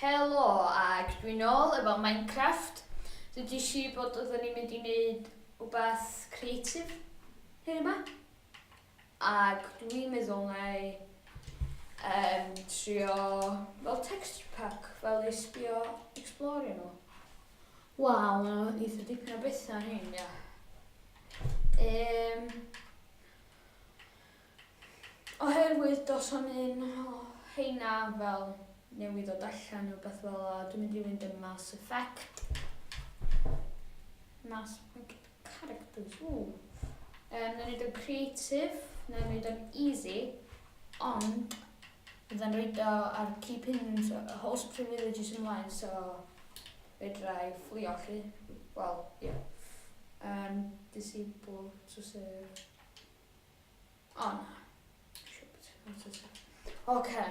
Helo, ac dwi'n ôl efo Minecraft. Dydw i bod oedden ni'n mynd i wneud rhywbeth creatif hyn yma. Ac dwi'n meddwl na i trio fel texture pack, fel i sbio explorio nhw. Waw, mae'n eitha dipyn o bethau hyn, ia. Oherwydd dos o'n un o heina fel newydd o allan o beth fel o, dwi'n mynd i fynd yn mass effect. Mass characters, na wneud yn creative, na wneud yn easy, ond bydda'n rhaid o ar keeping host privileges ymlaen, so fedrai fflio chi. Wel, ie. Disable to save. O na. Oce.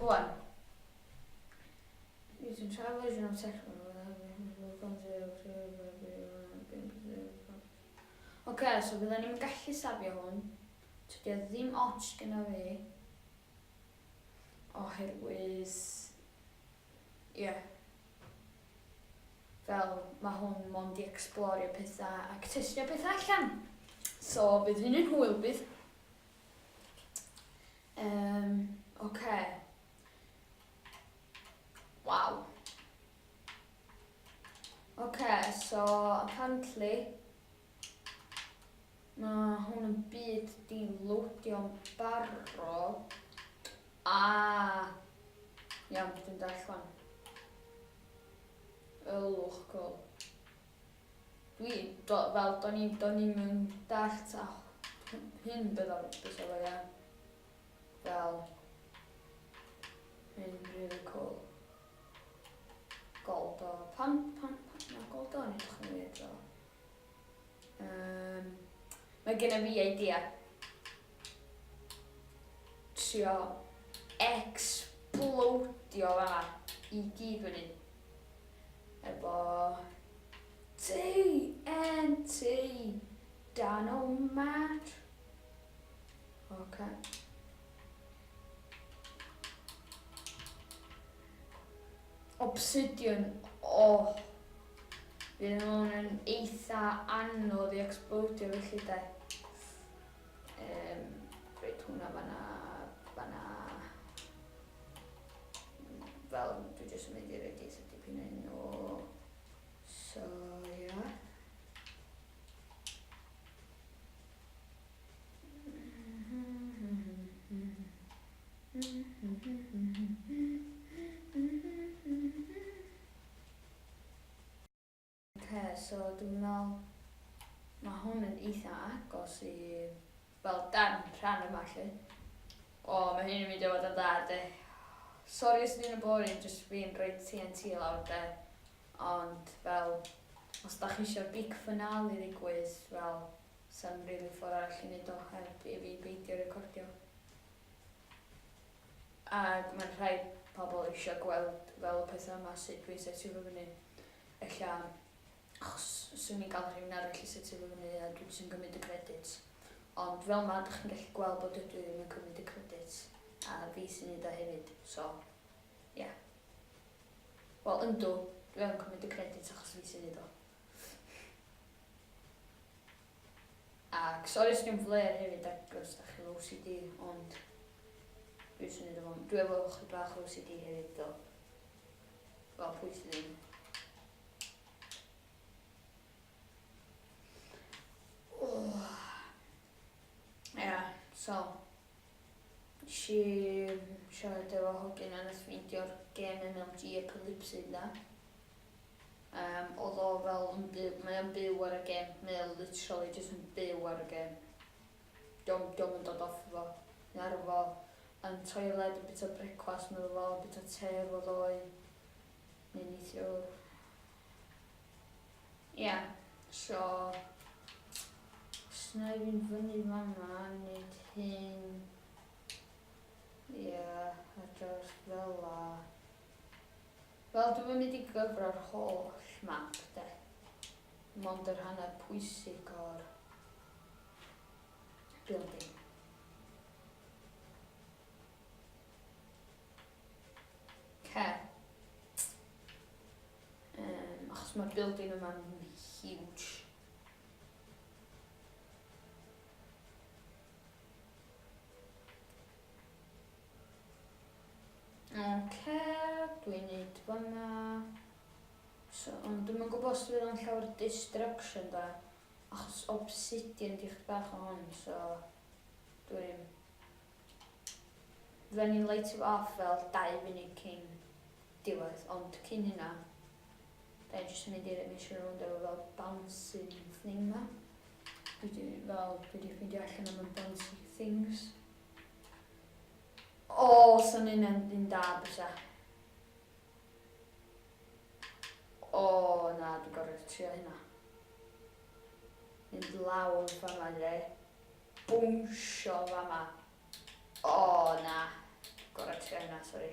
Wan. Using trial version of text. Oce, so bydden ni'n gallu safio hwn. Tydi o ddim ots gyda fi. Oherwydd... Ie. Fel mae hwn mond i explorio pethau ac testio pethau allan. So bydd hyn yn hwyl bydd. Oce. Waw. Oce, so apparently mae hwn yn byd di loadio'n barod. Iawn, dwi'n darllen. Ylwch, cool. Fel, do'n i'n mynd dall ta hyn bydd o fo, ia. Fel, hyn really cool. Gold o, pan, na gold o'n edrych yn weird o. Mae genna fi idea. Trio explodio fa i gyd fyny. Efo TNT Dynamite. Oce. Obsidian, bydd hwn yn eitha anodd i explodio felly de. Rhaid hwnna fanna. Fel, dwi jyst yn mynd i roed eitha dipyn yn o. So, ia. So dwi'n meddwl mae hwn yn eitha agos i fel dan rhan yma lle. Mae hyn yn mynd i fod yn dda de. Sori os ydyn nhw'n boring, jyst fi'n rhoi TNT lawr de. Ond fel, os da chi eisiau'r big finale ddigwydd, fel, sa'n rili ffordd arall i wneud o heb i fi beidio recordio. Ac mae'n rhaid pobl eisiau gweld fel y pethau yma sut dwi'n setio fo fyny. Ella, achos swn i'n gael rhywun arall i setio fo fyny a dwi'n sy'n gymryd y credits. Ond fel yma, ydych chi'n gallu gweld bod ydw i ddim yn cymryd y credits. A fi sy'n neud o hefyd, so, ie. Yeah. Wel, yndw, dwi yn cymryd y credits achos fi sy'n neud o. Ac sori os dwi'n fler hefyd ac os da chi'n OCD, ond dwi sy'n neud o fo. Dwi efo chydig bach OCD hefyd do. Fel pwy sydd ddim. So, nes i siarad efo hogyn a nath ffeindio'r gêm MLG Apocalypse na. Oedd o fel mae o'n byw ar y gêm, mae o literally jyst yn byw ar y gêm. Diom yn dod off efo. Ni ar efo yn toilet, yn bit o brecwast meddwl fo, yn bit o te efo ddoi. Neu neithiwr. Ia, so... Sna i fynd fyny fan'na, neud hyn. Ie, a dros fel la. Fel dwi'n mynd i gyfro'r holl map de. Mond yr hanner pwysig o'r building. mae'r building yma'n huge. Dwi'n neud fan'na. So, ond dwi'm yn gwybod os fydd o'n llawer destruction da. Achos obsidian di'ch bach o hon, so dwi'n... Fe'n i'n light off fel 2 munud cyn diwedd, ond cyn hynna, da i jyst yn mynd i'r emission round efo fel bouncing thing ma. Dwi di ffeindio allan am y bouncing things. O, sa'n un da bysa. O, na, dwi'n gorfod trio hynna. Mynd lawr fama, dre. Bwnsio fama. O, na. Gorfod trio hynna, sori.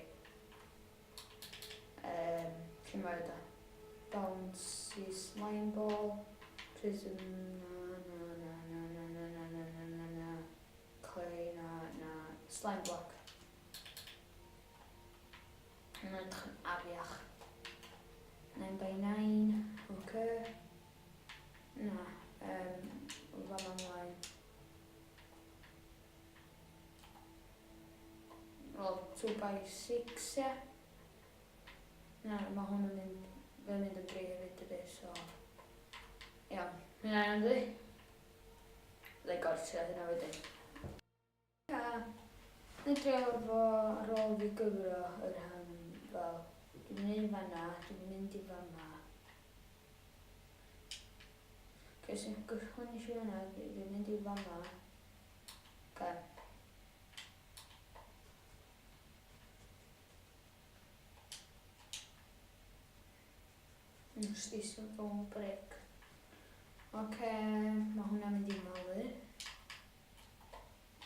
Lle mae da? Bouncy slime ball. Prism, na. Clay, na. Slime block. Yn edrych yn afiach. 9x9, oce. Na, fama ymlaen. Wel, 2x6, ie. Na, mae hwn yn mynd yn dri hefyd ydy, so... Iawn, hynna'n ynddi. Byddai gortio hynna wedyn. Nid drio fo ar ôl fi gyfro yr ham fel dwi'n mynd fan'na, dwi'n mynd I fama. Cys yn gychwyn I si hwnna, dwi'n mynd I fama. Okay. Stisio fel brick. Oce, mae hwnna'n mynd I malu.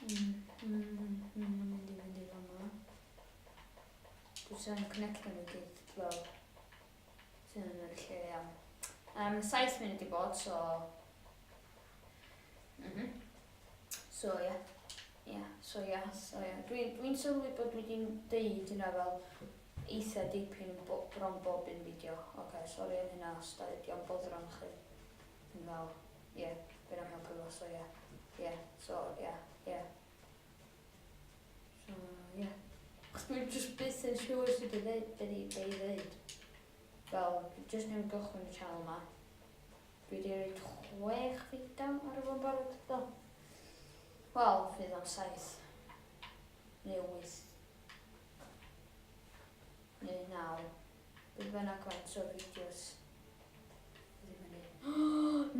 Mynd I fama. Dwi'n connectio nhw gyd fel sy'n yn yr lle iawn. 7 munud I bod, so... So, ie. Dwi'n sylwi bod dwi'n deud hynna fel eitha dipyn bron bob un fideo. Oce, sori am hynna os da di'n boddran chi. Fel, ie, bydd am helpu fo, so ie. Ie, so, ie. So, ie. Chos dwi'n just byth yn siŵr sydd I ddeud. Fel, just newydd gychwyn y channel ma. Dwi wedi rhaid 6 fideo ar y fo'n barod, do. Wel, fydd am 7. Neu 8. Neu 9. Bydd bynnag faint o fideos.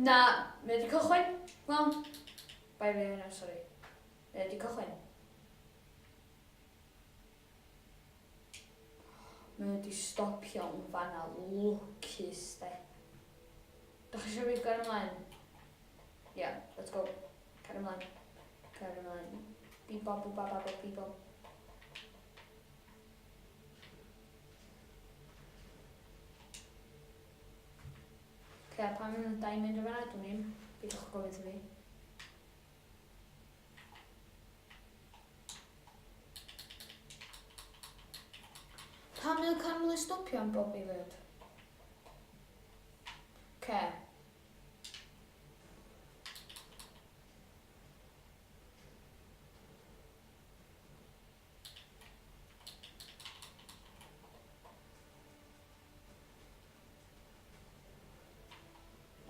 Na, mae wedi cychwyn. Wel, bai fi hynna, sori. Mae wedi cychwyn. Mae wedi stopio yn fan'na lwcus, de. Dach chi eisiau fi gael ymlaen? Yeah, let's go. Cael ymlaen. Bebop. Pan mae'n 2 munud o fan'na, dwi'n ddim. Bydwch gofyd fi. Pan mae'n canol I stopio am bob I fyd?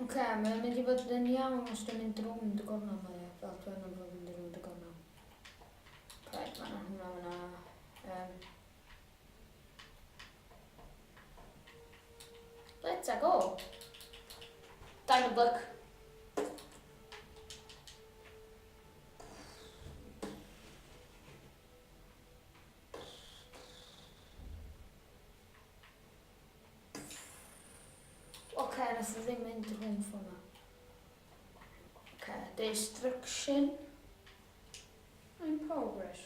Oce, mae'n mynd I fod yn iawn os dwi'n mynd rownd y gornel ma, ie. Fel dwi'n mynd I mynd rownd y gornel. Right, hwnna. Let's go. Diamond block. Nes I ddim mynd rhwng ffona. Destruction in progress.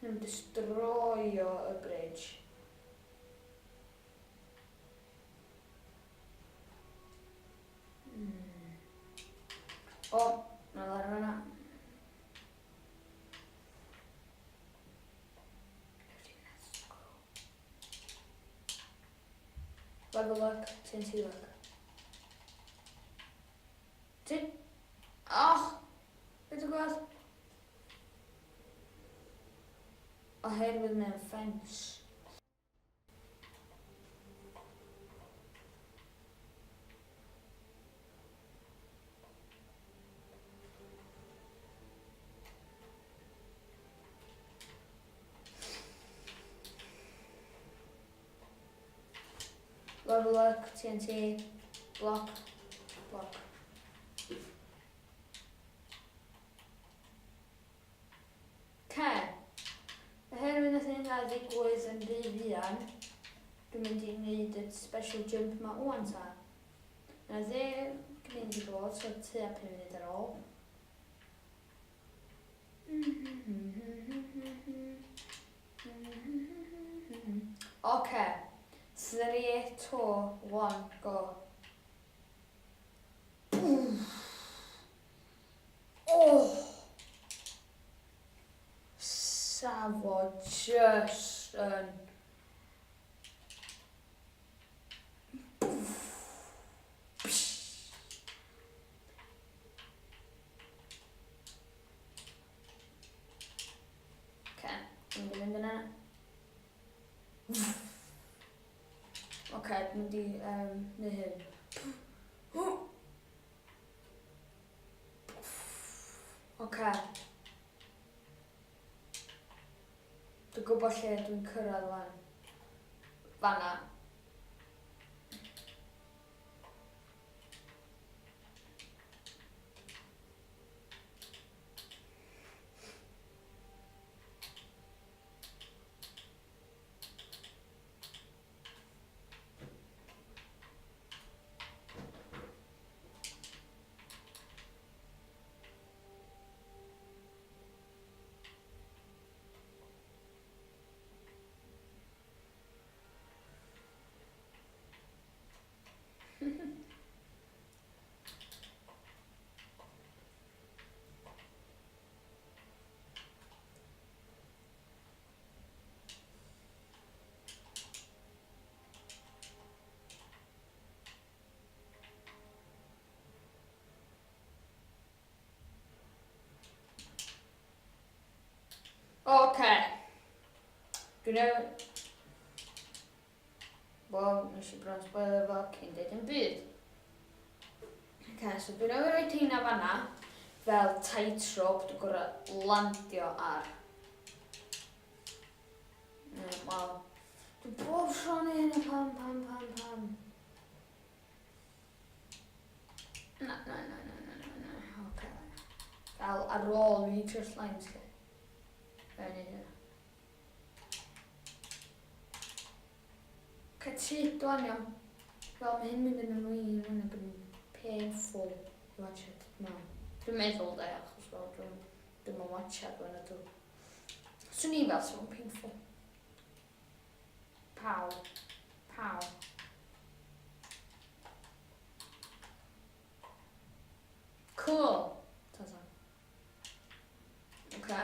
Yn destroyo y bridge. O, na lawr fan'na. Level look, TNT look. Och! Vet du vad? Oherwydd mewn ffens. Level look, TNT, block. Oherwydd nath hynna ddigwydd yn rhy fuan, dwi'n mynd i wneud y special jump ma ŵan ta. Na dde mynd i bod, so tua 5 munud ar ôl. Oce. 3, 2, 1, go. Oh! Safo just yn... Oce, dwi'n mynd yna. Oce, dwi'n mynd i neu hyn. Oce. Dwi'n gwybod lle dwi'n cyrraedd fan. Fanna. Oce. Dwi'n newid... Wel, nes i bron spoiler fo cyn deud yn byd. Oce, so dwi'n newid roi teina fanna fel tightrope dwi'n gorau landio ar. Wel, dwi'n bob tron i hynna pam. Na. Oce. Fel ar ôl mi just lines lle. Fe'n i hynna. Oce, tyd o'n iawn. Fel mae hyn mynd yn annoying yn yn painful i watchad. Dwi'n meddwl da, achos fel dwi'n watchad fan ydw. Swn i fel sy'n painful. Pow. Cool. Ta-ta. Oce.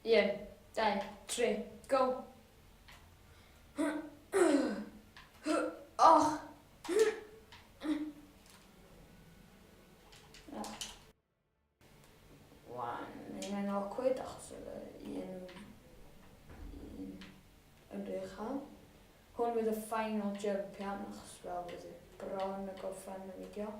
1, 2, 3, go! Oh! Mae'n awkward achos oedd un edrychol. Hwn fydd y final jump iawn achos fel fydd y bron y gorffen y fideo.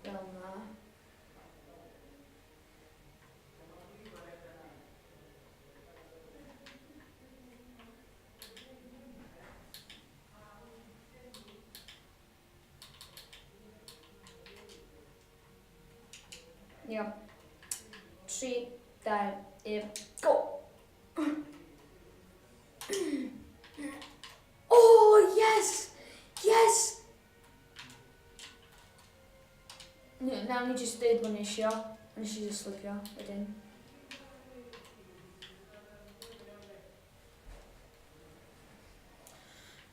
Fel na. Yep. 3, 2, 1, go! Oh, yes! Yes! Nawn ni jyst dweud bod ni isio. Nes i jyst slipio wedyn.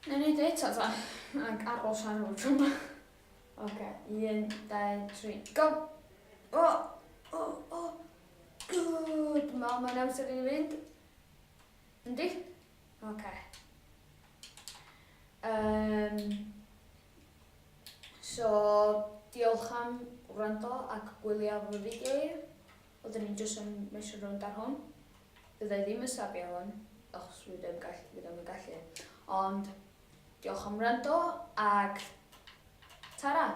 Nawn ni dweud ta. Ag aros ar ôl tro yma. Oce, 1, 2, 3, go! Good. Mae'n amser i ni fynd. Yndi? Oce. So, diolch am wrando ac gwylio fy fideo i. Oedden ni'n jyst yn mysio rownd ar hwn. Byddai ddim yn safio hwn, achos fi ddim yn gallu. Ond, diolch am wrando ac tara!